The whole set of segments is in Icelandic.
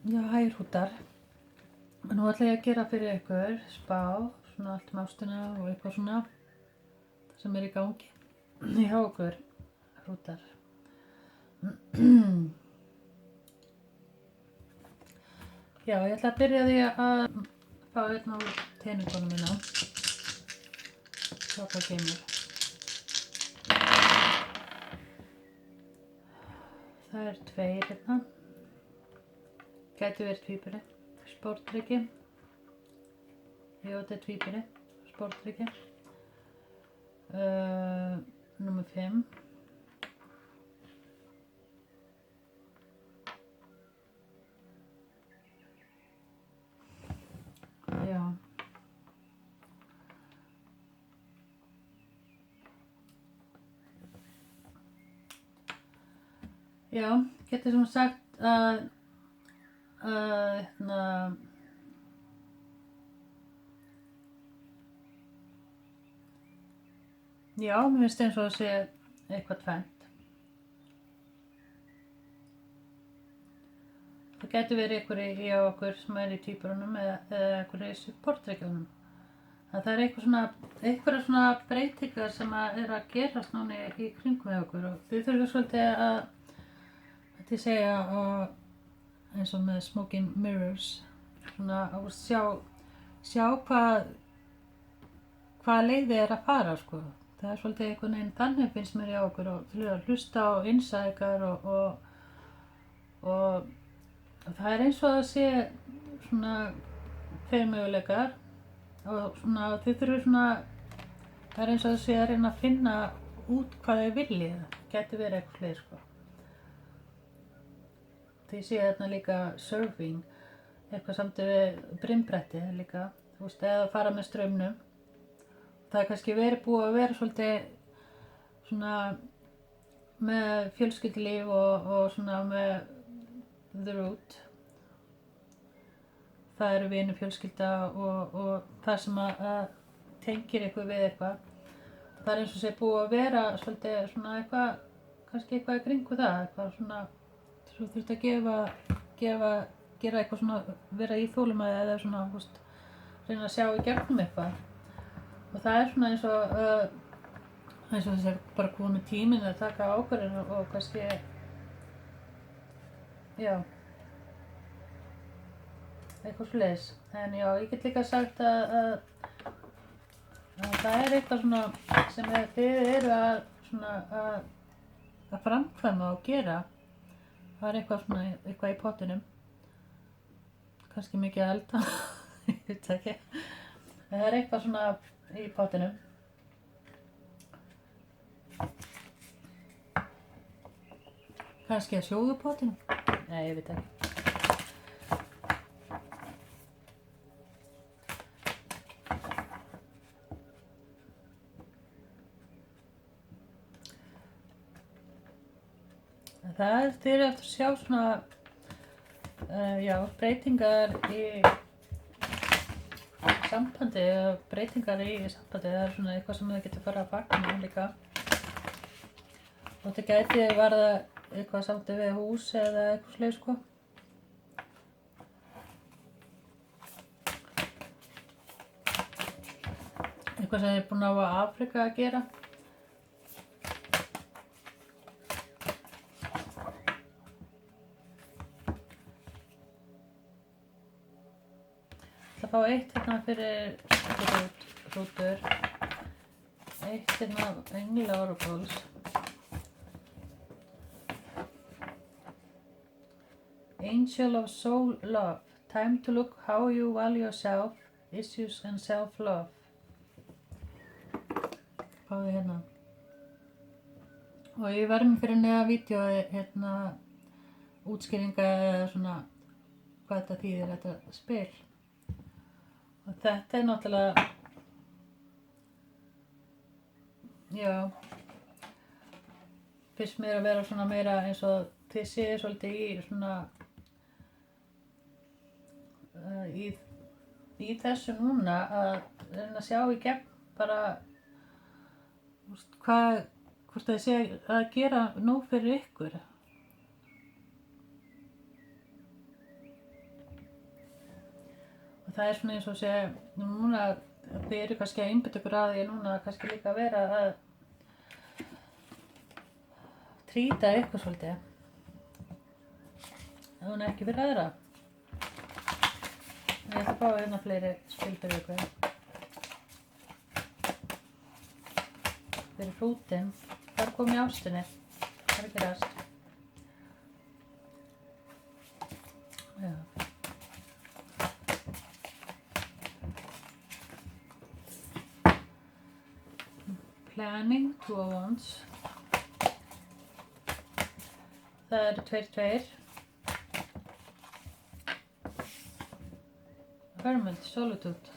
Já, hæ hrútar. Nú ætla ég að gera fyrir ykkur spá, svona allt ástina og eitthvað svona sem í gangi hjá ykkur hrútar. Já, ég ætla að byrja því að fá einn á teningunum mína. Sjá hvað kemur. Það 2 hérna. Gæti verið tvíburi. Sportryggi. Jú, þetta tvíburi. Sportryggi. Númer 5. Já. Já, getur sem sagt að já, mér finnst eins og að sé eitthvað tvennt. Það getur verið einhverju hjá okkur sem í tvíburunum eða einhverju í supportreikjunum. Það einhverja svona breytingar sem að gerast núna í kringum með okkur og þið þurfum svolítið að þetta ég segja eins og með smoke and mirrors svona að sjá hvað leiði að fara sko. Það svolítið einhvern veginn þannig finnst mér hjá okkur og til að hlusta á innsækar og það eins og að sé svona 2 möguleikar og svona þið þurfum svona það eins og að sé að reyna að finna út hvað þið viljið. Gæti verið eitthvað fleiri sko. Þið sé þarna líka surfing, eitthvað samt við brimbretti líka, þú veist, eða fara með straumnum. Það kannski búið að vera svolítið svona með fjölskyldulíf og svona með the root. Það vinur fjölskylda og það sem að tengir ykkur við eitthvað. Það eins og sé búið að vera svolítið svona eitthvað, kannski eitthvað í kringu það, eitthvað svona svo þurft að gera eitthvað svona, vera í þolinmæði eða svona, þú veist, reyna að sjá í gegnum eitthvað. Og það svona eins og þessi bara komið tíminn að taka ákvörðun og kannski, já, eitthvað svoleiðis. En já, ég get líka sagt að það eitthvað svona sem þið að framkvæma og gera. Það eitthvað svona, eitthvað í pottinum. Kannski mikið að elda, ég veit ekki. Það eitthvað svona í pottinum. Kannski að sjóða pottinum? Nei, ég veit ekki. Þið eftir að sjá svona, já, breytingar í sambandi, það svona eitthvað sem þið getur fara að fagna líka. Og þetta gæti varða eitthvað samt við hús eða eitthvað svoleiðis sko. Eitthvað sem þið búin á Afrika að gera. Það fá 1 hérna fyrir hrútur, 1 hérna engla oracles, Angel of Soul Love, time to look how you value yourself, issues and self-love. Fáðu hérna. Og ég verðum fyrir neða vídeói hérna útskýringa eða svona hvað þetta þýðir þetta spil. Og þetta náttúrulega, já, finnst mér að vera svona meira eins og þið séu svolítið í svona, í þessu núna að reyna að sjá í gegn bara, hvort þið séu að gera nóg fyrir ykkur. það svona eins og sé, núna þið eru kannski að einbytta ykkur að því núna kannski líka að vera að trýta ykkur svolítið. Það hún ekki fyrir aðra. Ég ætla að fá hérna fleiri spil fyrir ykkur. Fyrir hrútinn. Þar kom ég ástinni. Það er ekki rast. Já. Planning, 2 of Wands. Það eru 2. Hermit, Solitude.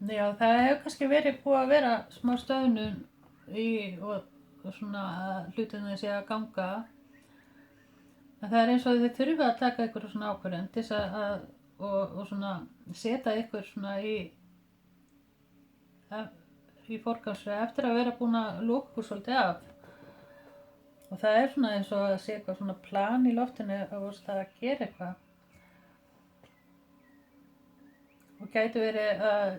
Já, það hefur kannski verið búið að vera smá stöðnun í og svona hlutinni sé að ganga. En það er eins og þið þurfa að taka ykkur svona ákvörðun til þess að og svona setja ykkur svona í forgangsröð eftir að vera búin að loka ykkur svolítið af. Og það er svona eins og að sé eitthvað svona plan í loftinu að gera eitthvað. Og gæti verið að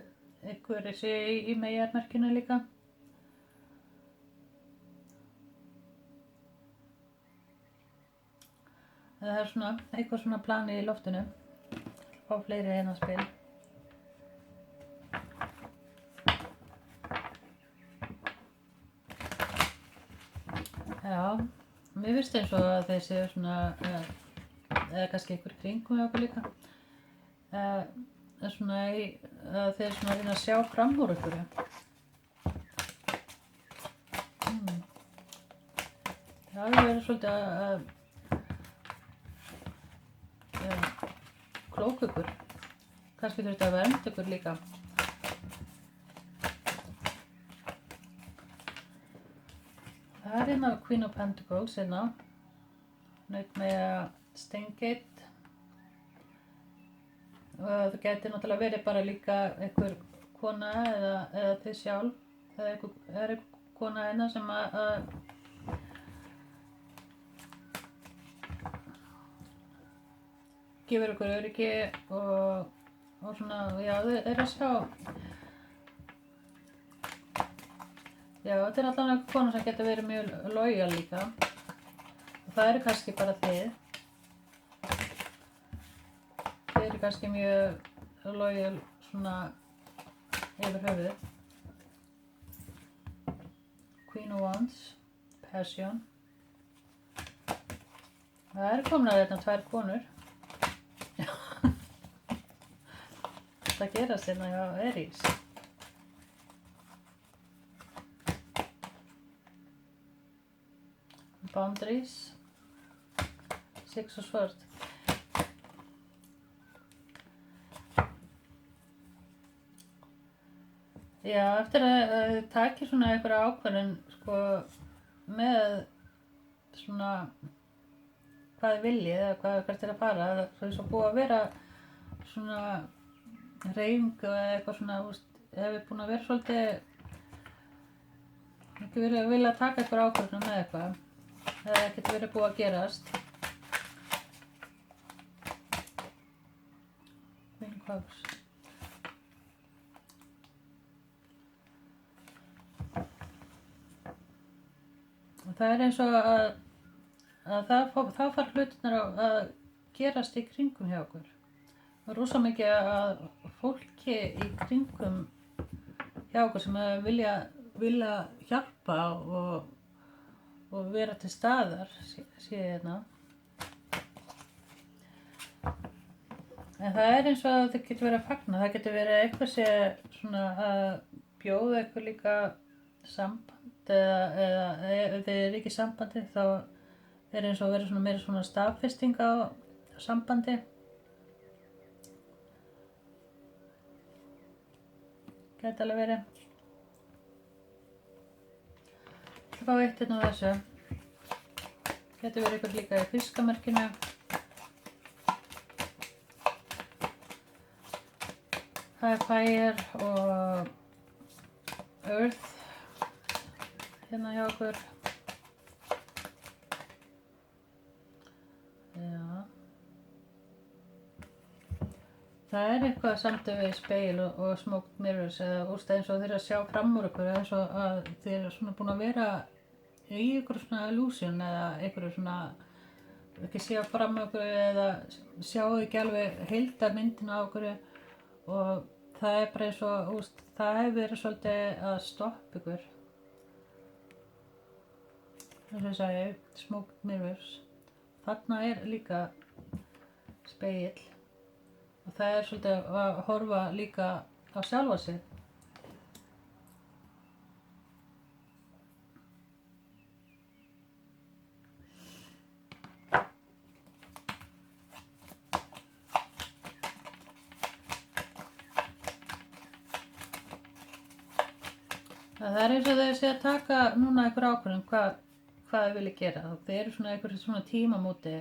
ykkur sé í meyjarmerkinu líka. Það er svona eitthvað svona plani í loftinu. Fá fleiri hérna spil. Já, mér finnst eins og að þeir séu svona, eða kannski einhver kringum hjá okkur líka, svona að þeir svona reyna að sjá fram úr ykkur. Það hefur verið svolítið að klóka ykkur. Kannski þurfti að vernda ykkur líka. Það er hérna Queen of Pentacles hérna. Naut með Steingate. Og það geti náttúrulega verið bara líka einhver kona eða þið sjálf. Eða einhver kona hérna sem að gefur ykkur öryggi og svona, já, þið eru að sjá. Já, þetta er allavega einhver kona sem getur verið mjög lojal líka. Og það eru kannski bara þið. Þið eru kannski mjög lojal svona yfir höfuð. Queen of Wands, Passion. Það eru komnar hérna 2 konur. Það gerast hérna hjá Aries. Boundaries. 6 of Swords. Já, eftir að þið takir svona einhverja ákvörðun sko með svona hvað þið viljið eða hvert er að fara, það er svo búið að vera svona hreyfing eða eitthvað svona, hefur búin að vera svolítið ekki verið að vilja taka eitthvað ákvörðun með eitthvað eða getur verið búið að gerast. Queen of Cups. Og það er eins og að þá fara hlutirnar að gerast í kringum hjá okkur. Það er rosa mikið að fólki í kringum hjá okkur sem vilja hjálpa og vera til staðar, sé hérna. En það er eins og að það getur verið að fagna, það getur verið eitthvað sé svona að bjóða eitthvað líka samband eða ef þið er ekki í sambandi þá er eins og að vera svona meira svona staðfesting á sambandi. Gæti alveg verið. Það fá eitt hérna á þessu. Gæti verið ykkur líka í fiskamerkinu. Það er Fire og Earth hérna hjá okkur. það eitthvað samtöf við speil og smoked mirrors eða eins og þeir að sjá fram úr ykkur eins og að þeir eru svona búin að vera í ykkur svona illusion eða ykkur svona ekki sjá fram úr ykkur eða sjáu ekki alveg heildarmyndina á ykkur og það bara eins og það hefur verið svolítið að stoppa ykkur eins og ég sagði, smoked mirrors. Þarna líka spegill og það svolítið að horfa líka á sjálfa sig. Það eins og þeir sé að taka núna einhver ákvörðun hvað þau vilja gera. Þeir eru svona einhver svona tímamóti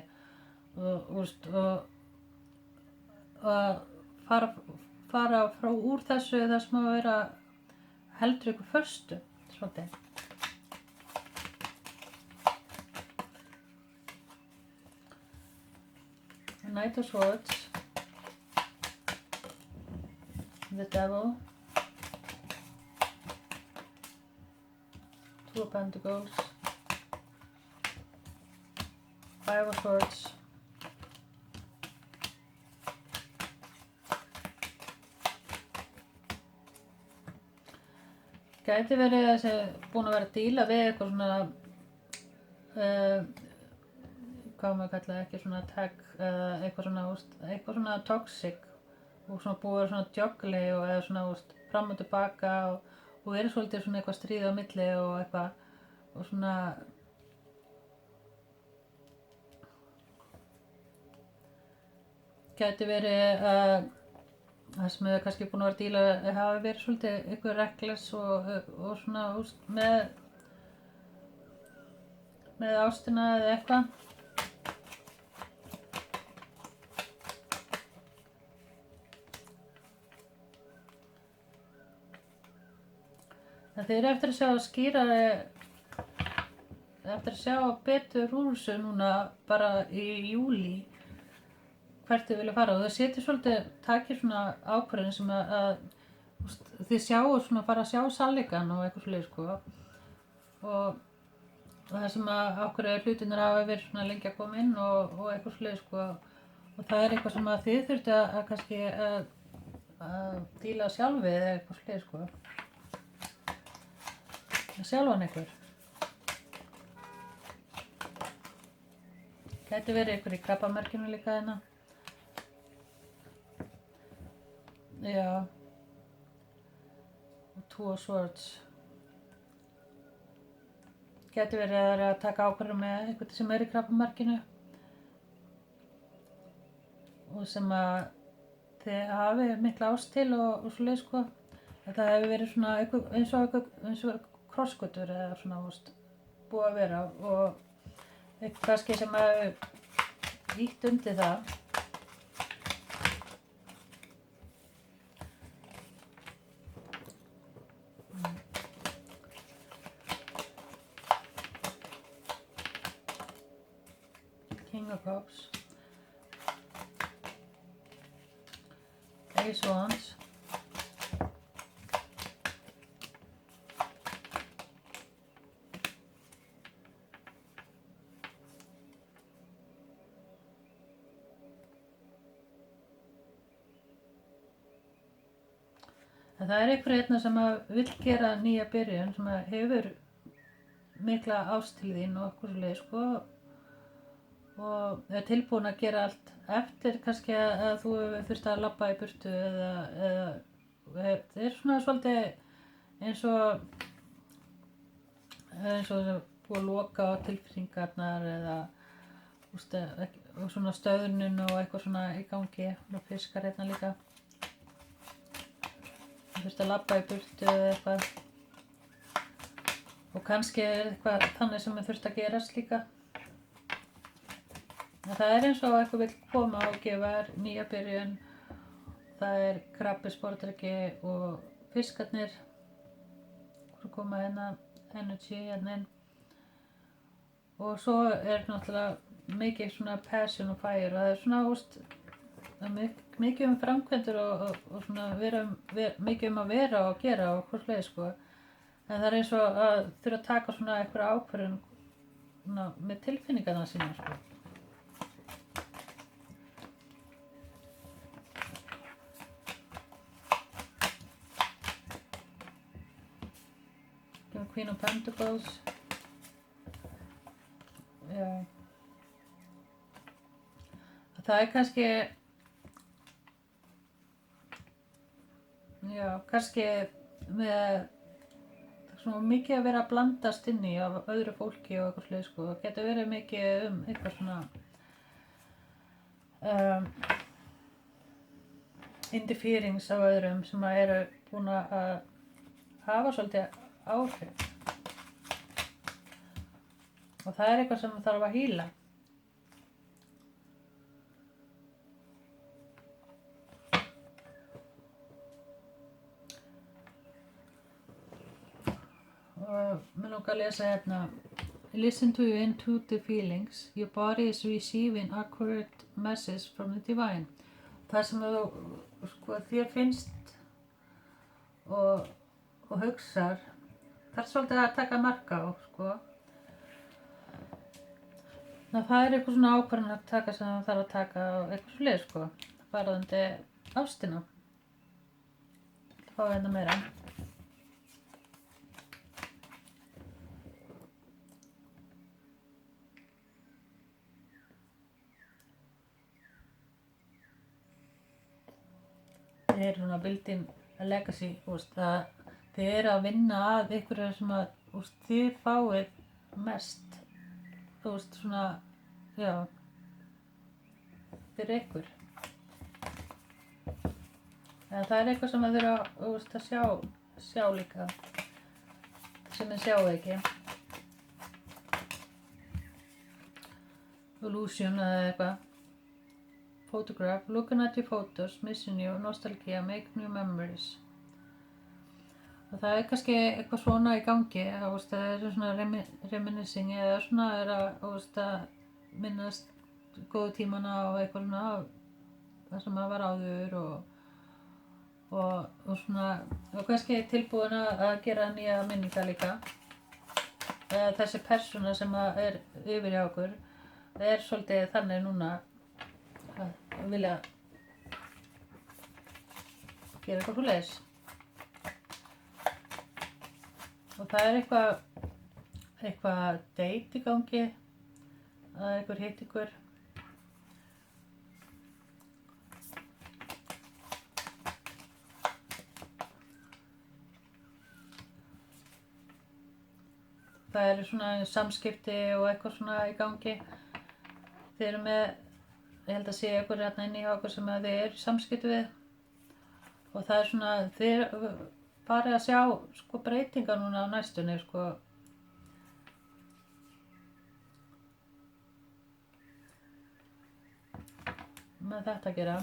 og fara frá úr þessu það sem að vera heldur ykkur föstu svolítið. Knight of Swords, the Devil, Two of Pentacles, Five of Swords, gæti verið að sé búin að vera að díla við eitthvað svona hvað maður kalla ekki svona tag eitthvað svona toxic og svona búið svona joggli og eða svona fram og tilbaka og er svolítið svona eitthvað stríð á milli og eitthvað og svona gæti verið það sem hefur kannski búin að vera að díla hafa verið svolítið eitthvað reckless og svona með ástina eða eitthvað. Þeir eru eftir að sjá skýrari, eftir að sjá betur úr þessu núna bara í júlí hvert þau vilja fara og þau setja svolítið, takir svona ákvörðun sem að þið sjáu svona fara að sjá sannleikann og eitthvað svoleiðis sko og það sem að ákvörðu hlutirnir hafa verið svona lengi að koma inn og eitthvað svoleiðis sko og það eitthvað sem að þið þurftu að kannski að díla sjálfið eða eitthvað svoleiðis sko. Sjálfan einhver. Gæti verið einhver í krabbamerkinu líka hérna. Já. Og Two of Swords. Gæti verið að það er að taka ákvörðun með einhvern sem í krabbamerkinu. Og sem að þið hafi mikla ást til og svoleiðis sko. Það hefur verið svona eins og krossgötur eða svona búið að vera og eitthvað kannski sem hefur ýtt undir það. King of Cups, Ace of Wands, en það einhver hérna sem að vill gera nýja byrjun sem að hefur mikla ást til þín og eitthvað svoleiðis sko og er tilbúin að gera allt eftir kannski að þú hefur þurft að labba í burtu eða það er svona svolítið eins og búið að loka á tilfinningarnar eða og svona stöðnun og eitthvað svona í gangi og fiskar hérna líka. Þú þurft að labba í burtu eða eitthvað og kannski er eitthvað þannig sem þurft að gerast líka. En það er eins og eitthvað vill koma og gefa þér nýja byrjun. Það er krabbi, sporðdreki og fiskarnir sem koma hérna, energy hérna inn. Og svo er náttúrulega mikið svona passion og fire og það er svona mikið framkvæmdur og svona mikið að vera og gera og hvort leið sko. En það eins og að þurfa að taka svona einhverja ákvörðun svona, með tilfinningarna sína sko. Queen of Pentacles. Já. Það kannski, já, kannski með svona mikið að vera að blandast inn í af öðru fólki og eitthvað slið sko. Það getur verið mikið eitthvað svona interference af öðrum sem að eru búin að hafa svolítið áhrif. Og það eitthvað sem þarf að hýla. Mér langar að lesa hérna. Listen to your intuitive feelings. Your body is receiving accurate message from the divine. Það sem þú, sko, þér finnst og hugsar, það svolítið að taka mark á, sko. Það eitthvað svona ákvarðan að taka sem það þarf að taka og eitthvað svoleið, sko. Varðandi ástina. Fá hérna meira. Þið eru svona building a legacy, þið að vinna að einhverju sem að þið fáið mest, svona, já, fyrir ykkur. En það eitthvað sem að þurfa að sjá líka, sem þið sjáu ekki. Illusion eða eitthvað. Photograph, looking at your photos, missing you, nostalgia, make new memories. Og það kannski eitthvað svona í gangi, það svona reminiscing eða svona að minnast góðu tímana og eitthvað svona það sem að var áður og svona, og kannski tilbúin að gera nýja minningar líka. Þessi persóna sem að yfir hjá okkur, svolítið þannig núna að vilja gera eitthvað svoleiðis. Og það eitthvað date í gangi, að einhver hitt ykkur. Það svona samskipti og eitthvað svona í gangi. Þið eru með, ég held að sé ykkur hérna inn í hjá okkur sem að þið eru í samskipti við. Og það svona, þið farið að sjá sko breytingar núna á næstunni sko. Með þetta að gera.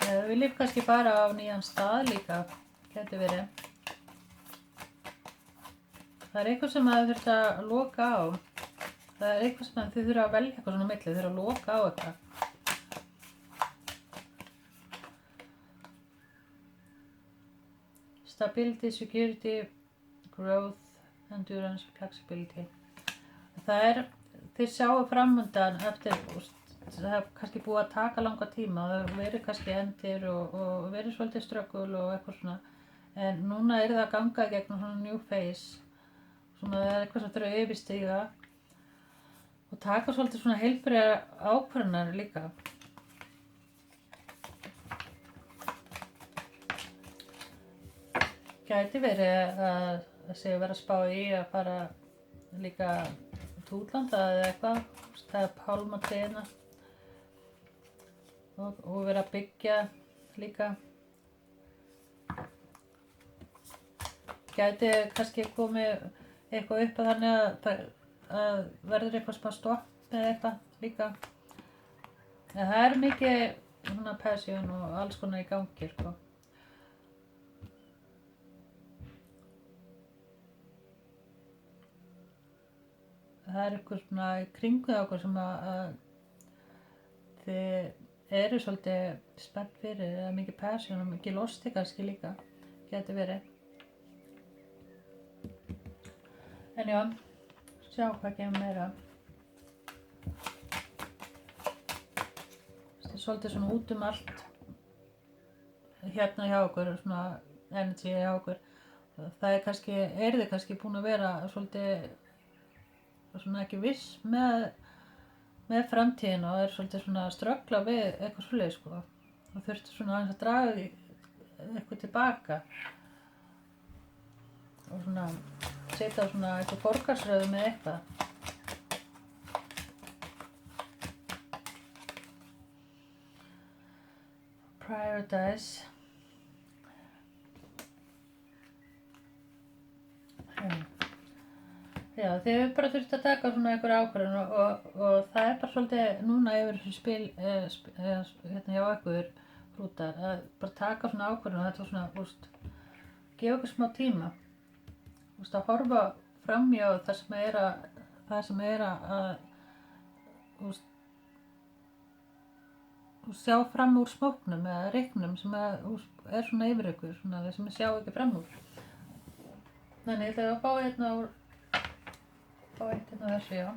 Við viljum kannski bara á nýjan stað líka, getur verið. Það eitthvað sem að þið þurft að loka á. Það eitthvað sem þið þurfa að velja eitthvað svona á milli, þið þurfa að loka á eitthvað. Stability, security, growth, endurance, flexibility. Það þið sjáu framundan eftir, það kannski búið að taka langa tíma, það verið kannski endir og verið svolítið ströggul og eitthvað svona. En núna það að ganga í gegnum svona new phase, svona það eitthvað sem þurfa að yfirstíga. Og taka svolítið svona heilbrigðar ákvarðanir líka. Gæti verið að sé vera að spá í að fara líka til útlanda eða eitthvað. Það pálmatrén og vera að byggja líka. Gæti kannski komið eitthvað upp að þannig að verður eitthvað smá stopp eða eitthvað líka. En það mikið svona passion og alls konar í gangi sko. Það eitthvað svona í kringu okkur sem að þið eru svolítið spennt fyrir, eða mikið passion og mikið losti kannski líka, geti verið. En já, sjá hvað kemur meira. Það er svolítið svona út allt hérna hjá okkur, svona energy hjá okkur. Það er kannski, þið kannski búin að vera svolítið svona ekki viss með framtíðina og svolítið svona að ströggla við eitthvað svoleiðis sko. Og þurfti svona aðeins að draga því eitthvað tilbaka og svona setja svona eitthvað forgangsröðu með eitthvað. Prioritize. Já, þið hefur bara þurft að taka svona einhverja ákvörðun og það er bara svolítið núna yfir þessu spil hérna hjá ykkur hrútar að bara taka svona ákvörðun og þetta svona, gefa ykkur smá tíma. Að horfa framhjá það sem er að sjá fram úr smóknum eða reiknum sem er svona yfir ykkur, svona það sem sjá ekki fram úr. Þannig ég ætla að fá hérna úr eitt hérna þessu, já.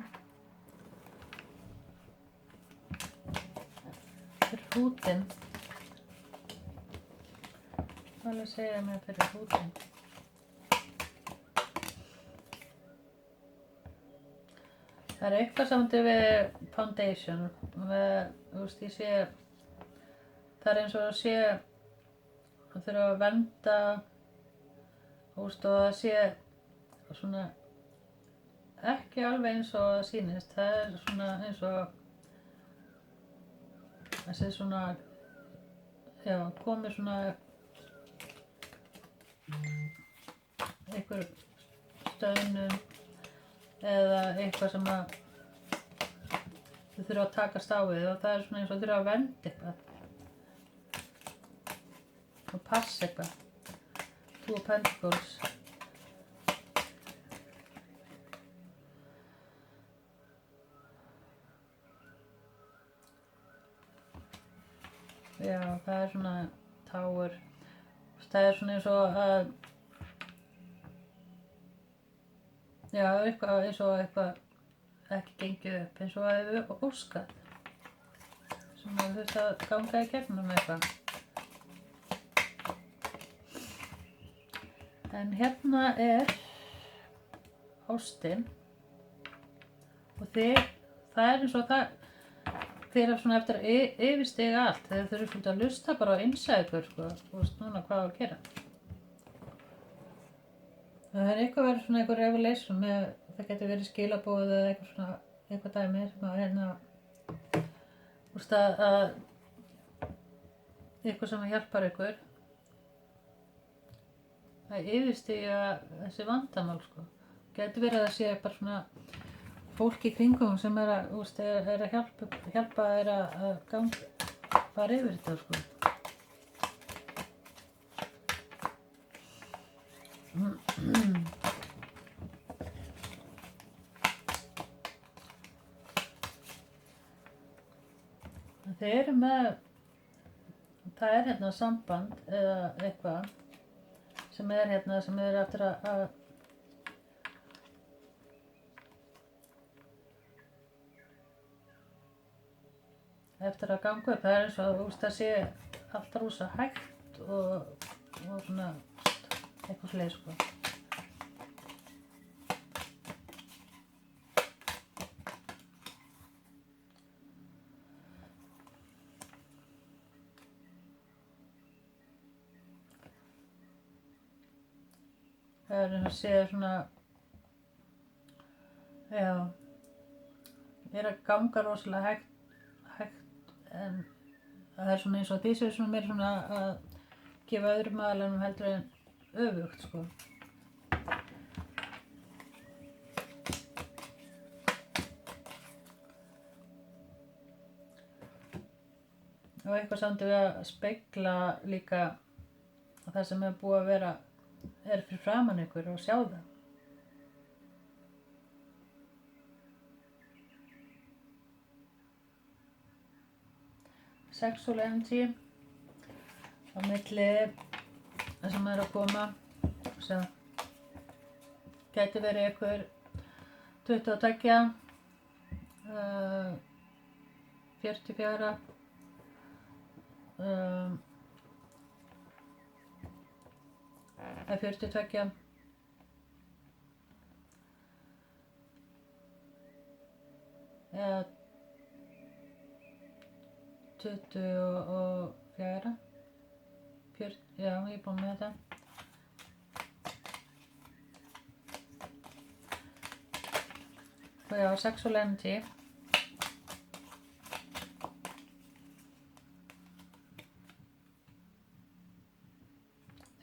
Þetta er hrútinn. Hvað vil ég segja mér fyrir hrútinn? Það er eitthvað samandi við foundation. Ég sé, það er eins og að sé, það þurfa að vernda, og það sé svona ekki alveg eins og það sýnist. Það er svona eins og þessi svona, já, komið svona einhver stöðnum eða eitthvað sem að þau þurfa að takast á við og það er svona eins og þau þurfa að vernda eitthvað og passa eitthvað. Two of Pentacles. Já, það er svona Tower. Það er svona eins og að já, eitthvað eins og eitthvað ekki gengið upp, eins og að þau óskað sem að þurft að ganga í gegnum eitthvað. En hérna er ástin og það er eins og það þið eru svona eftir að yfirstiga allt, þeir þurfum svolítið að hlusta bara á innsæð ykkur sko, og núna hvað á að gera. Það er eitthvað verið svona eitthvað revelation með, það getur verið skilaboð eða eitthvað svona, eitthvað dæmi sem að hérna, að eitthvað sem hjálpar ykkur að yfirstiga þessi vandamál sko. Getur verið að sé bara svona fólk í kringum sem er að hjálpa þér að fara yfir þetta sko. Þeir eru með, það er hérna samband eða eitthvað sem er hérna, sem er eftir að ganga upp. Það er eins og það sé alltaf rosa hægt og svona eitthvað svoleiðis sko. Það er eins og sé svona, já, er að ganga rosalega hægt en það er svona eins og því sem svona meira svona að gefa öðrum aðalum heldur en öfugt sko. Og eitthvað samt við að spegla líka það sem er búið að vera er fyrir framan ykkur og sjá það. sexual energy á milli það sem að koma sem gæti verið einhver 22 44 eða 42 eða 24 já, ég er búin með þetta og já, sexual energy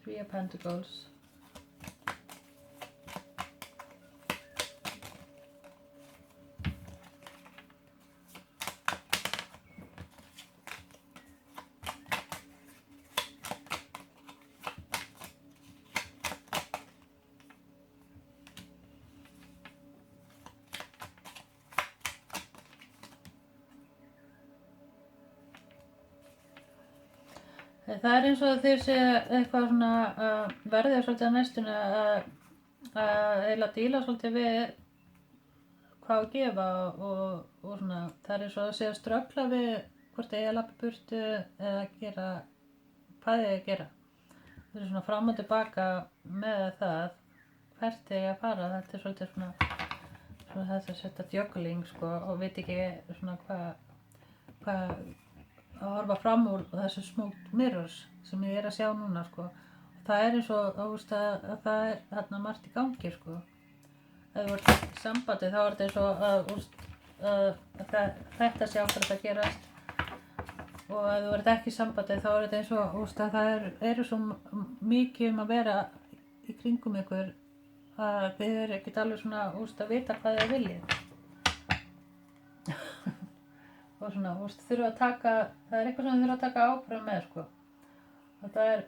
3 of Pentacles það eins og þeir sé eitthvað svona verðið svolítið á næstunni að eiginlega díla svolítið við hvað að gefa og svona það eins og að sé að ströggla við hvort eigi að labba í burtu eða gera hvað eigi að gera. Þeir eru svona fram og tilbaka með það hvert eigi að fara. Þetta er svolítið svona þetta setja juggling sko og veit ekki svona hvað að horfa fram úr þessu smoke mirrors sem ég er að sjá núna sko. Það er eins og að það er þarna margt í gangi sko. Ef þú ert í sambandi þá er þetta eins og að þetta sé ákveðið að gerast og ef þú ert ekki í sambandi þá er þetta eins og að það eru svo mikið að vera í kringum ykkur að þið eru ekkert alveg svona að vita hvað þið viljið. Og svona, þurfa að taka, það er eitthvað sem þið þurfa að taka ákvörðun með sko. Og það er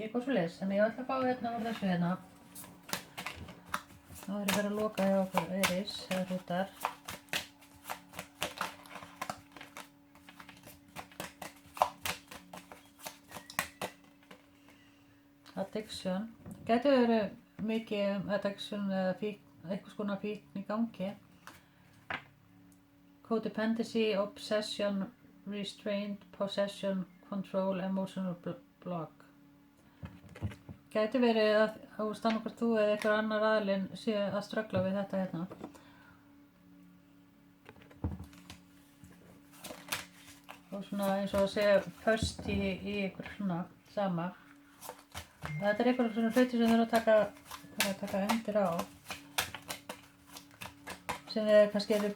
eitthvað svoleiðis, en ég ætla að fá hérna úr þessu hérna. Þá er ég verið að loka hjá okkur Eris, eða hlutar. Addiction. Það gæti verið mikið addiction eða einhvers konar fíkn í gangi. Codependency, obsession, restraint, possession, control, emotional block. Gæti verið að annarkvort þú eða einhver annar aðilinn sé að ströggla við þetta hérna. Og svona eins og að segja föst í einhver svona sama. Þetta er einhver svona hluti sem þurfa að taka undir á. Sem þið kannski eru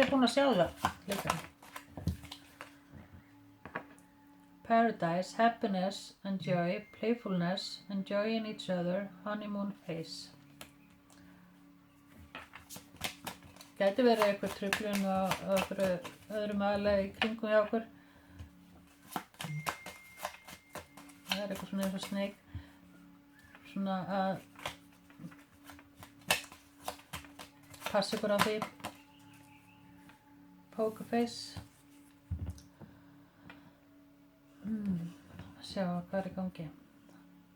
búin að sjá það líka. Paradise, happiness and joy, playfulness, enjoying each other, honeymoon phase. Gæti verið eitthvað truflun á öðrum aðlega í kringum hjá okkur. Það er eitthvað svona eins og sneik. Svona að passa ykkur á því. Poker face. Sjá hvað er í gangi.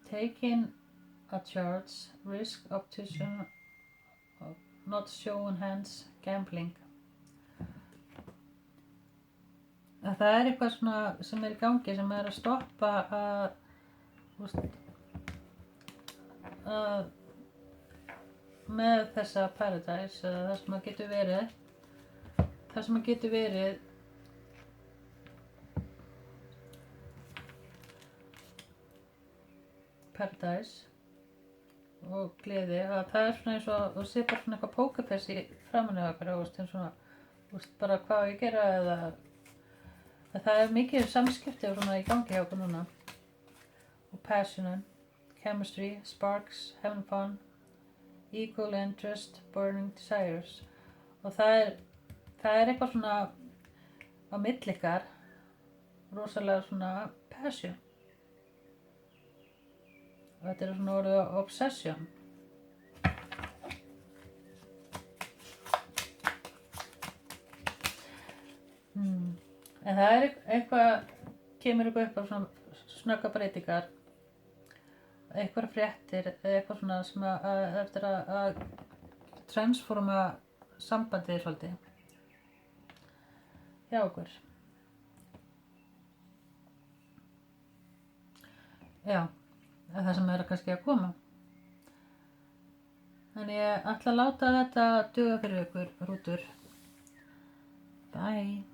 Taking a charge, risk, obsession, not showing hands, gambling. Það er eitthvað svona sem er í gangi sem er að stoppa með þessa paradise, það sem að getur verið paradise og gleði, að það er svona eins og þú sé bara svona eitthvað pókerfessi framan í okkur eins og bara hvað ég gera eða það er mikið samskipti og svona í gangi hjá okkur núna og passion, chemistry, sparks, having fun, equal interest, burning desires og það er eitthvað svona á milli ykkar rosalega svona passion og þetta er svona orðið obsession En það er eitthvað, kemur upp á svona snögga breytingar, eitthvað fréttir, eitthvað svona sem eftir að transforma sambandið svolítið hjá okkur. Já, það sem kannski að koma. En ég ætla að láta þetta duga fyrir ykkur, rútur. Bye.